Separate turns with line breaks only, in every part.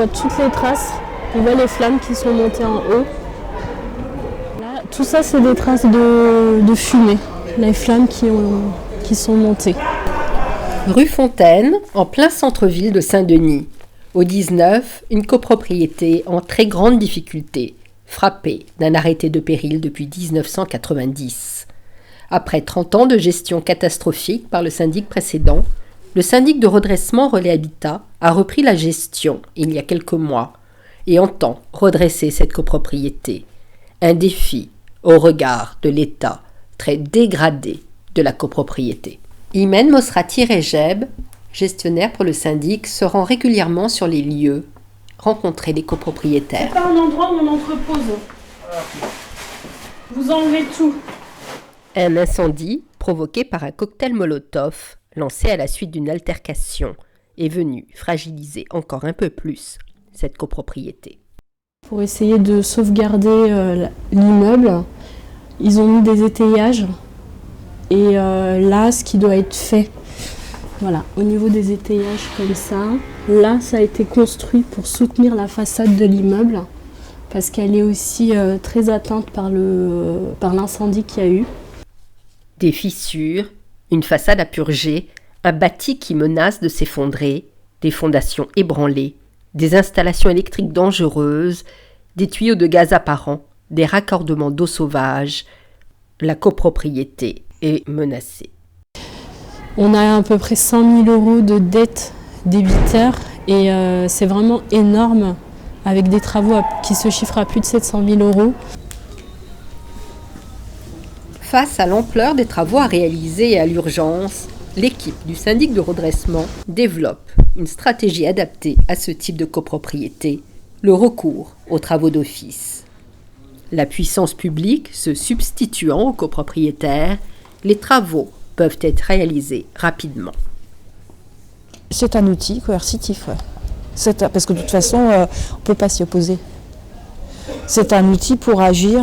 On voit toutes les traces, on voit les flammes qui sont montées en haut. Là, tout ça, c'est des traces de fumée, les flammes qui sont montées.
Rue Fontaine, en plein centre-ville de Saint-Denis. Au 19, une copropriété en très grande difficulté, frappée d'un arrêté de péril depuis 1990. Après 30 ans de gestion catastrophique par le syndic précédent, le syndic de redressement Relais Habitat a repris la gestion il y a quelques mois et entend redresser cette copropriété. Un défi au regard de l'état très dégradé de la copropriété. Imen Mosrati-Rejeb, gestionnaire pour le syndic, se rend régulièrement sur les lieux, rencontrer les copropriétaires.
C'est pas un endroit où on entrepose. Vous enlevez tout.
Un incendie provoqué par un cocktail Molotov lancé à la suite d'une altercation est venu fragiliser encore un peu plus cette copropriété.
Pour essayer de sauvegarder l'immeuble, ils ont mis des étayages et là, ce qui doit être fait, voilà, au niveau des étayages comme ça, là, ça a été construit pour soutenir la façade de l'immeuble parce qu'elle est aussi très atteinte par l'incendie qu'il y a eu.
Des fissures, une façade à purger, un bâti qui menace de s'effondrer, des fondations ébranlées, des installations électriques dangereuses, des tuyaux de gaz apparents, des raccordements d'eau sauvage. La copropriété est menacée.
On a à peu près 100 000 € de dette débiteur et c'est vraiment énorme avec des travaux qui se chiffrent à plus de 700 000 €.
Face à l'ampleur des travaux à réaliser et à l'urgence, l'équipe du syndic de redressement développe une stratégie adaptée à ce type de copropriété, le recours aux travaux d'office. La puissance publique se substituant aux copropriétaires, les travaux peuvent être réalisés rapidement.
C'est un outil coercitif, ouais. Parce que de toute façon, on ne peut pas s'y opposer. C'est un outil pour agir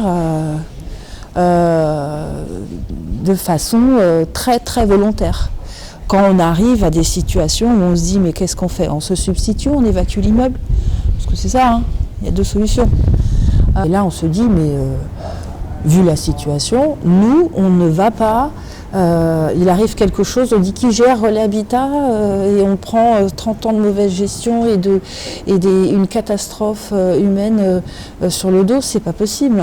de façon très très volontaire. Quand on arrive à des situations où on se dit mais qu'est-ce qu'on fait? On se substitue, on évacue l'immeuble? Parce que c'est ça, hein, il y a deux solutions. Et là on se dit mais vu la situation, nous on ne va pas, il arrive quelque chose, on dit qui gère Relais Habitat et on prend 30 ans de mauvaise gestion et une catastrophe humaine sur le dos, c'est pas possible.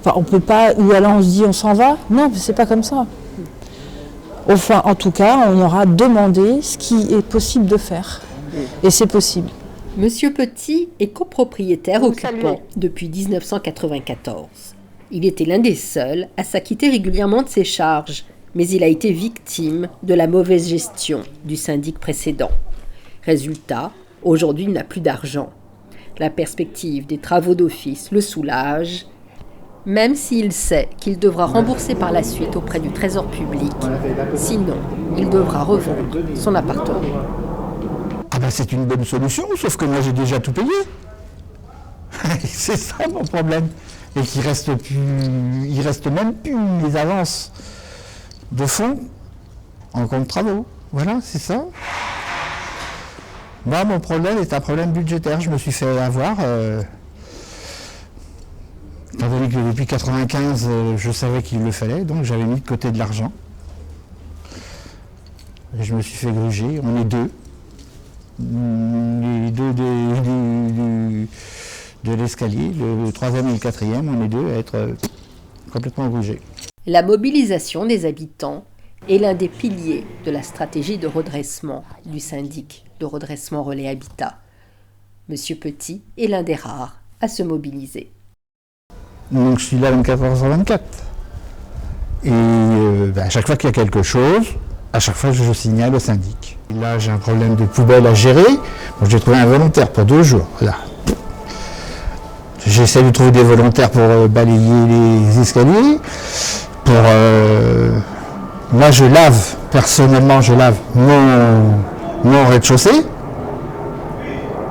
Enfin, on peut pas, ou alors on se dit on s'en va, non, c'est pas comme ça. Enfin, en tout cas, on aura demandé ce qui est possible de faire. Et c'est possible.
Monsieur Petit est copropriétaire occupant depuis 1994. Il était l'un des seuls à s'acquitter régulièrement de ses charges, mais il a été victime de la mauvaise gestion du syndic précédent. Résultat, aujourd'hui il n'a plus d'argent. La perspective des travaux d'office le soulage, même s'il sait qu'il devra rembourser par la suite auprès du Trésor public, sinon il devra revendre son appartement.
Ah ben c'est une bonne solution, sauf que moi j'ai déjà tout payé. C'est ça mon problème. Et qu'il reste même plus les avances de fonds en compte travaux. Voilà, c'est ça. Moi mon problème est un problème budgétaire. Je me suis fait avoir. Étant donné que depuis 1995, je savais qu'il le fallait, donc j'avais mis de côté de l'argent. Et je me suis fait gruger, on est deux. Les deux de l'escalier, le troisième et le quatrième, on est deux à être complètement grugés.
La mobilisation des habitants est l'un des piliers de la stratégie de redressement du syndic de redressement Relais Habitat. Monsieur Petit est l'un des rares à se mobiliser.
Donc je suis là 24h24. Et à chaque fois qu'il y a quelque chose, à chaque fois je signale au syndic. Et là j'ai un problème de poubelle à gérer, donc j'ai trouvé un volontaire pour 2 jours. Là. J'essaie de trouver des volontaires pour balayer les escaliers. Là je lave, personnellement je lave mon rez-de-chaussée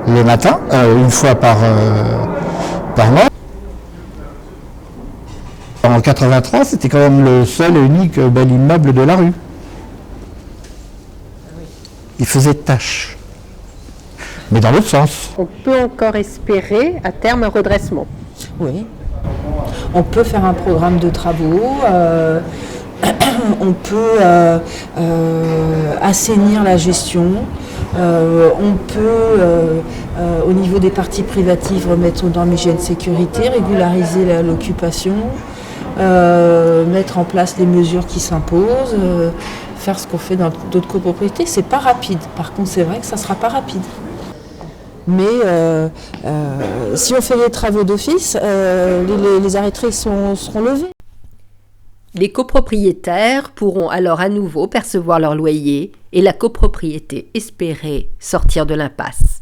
le matin, une fois par mois. En 83, c'était quand même le seul et unique bel immeuble de la rue. Il faisait tache. mais dans l'autre sens.
On peut encore espérer à terme un redressement.
Oui. On peut faire un programme de travaux, on peut assainir la gestion, on peut, au niveau des parties privatives, remettre aux normes hygiène sécurité, régulariser l'occupation, mettre en place les mesures qui s'imposent, faire ce qu'on fait dans d'autres copropriétés. C'est pas rapide. Par contre, c'est vrai que ça sera pas rapide. Mais si on fait les travaux d'office, les arrêtés seront levés.
Les copropriétaires pourront alors à nouveau percevoir leur loyer et la copropriété espérer sortir de l'impasse.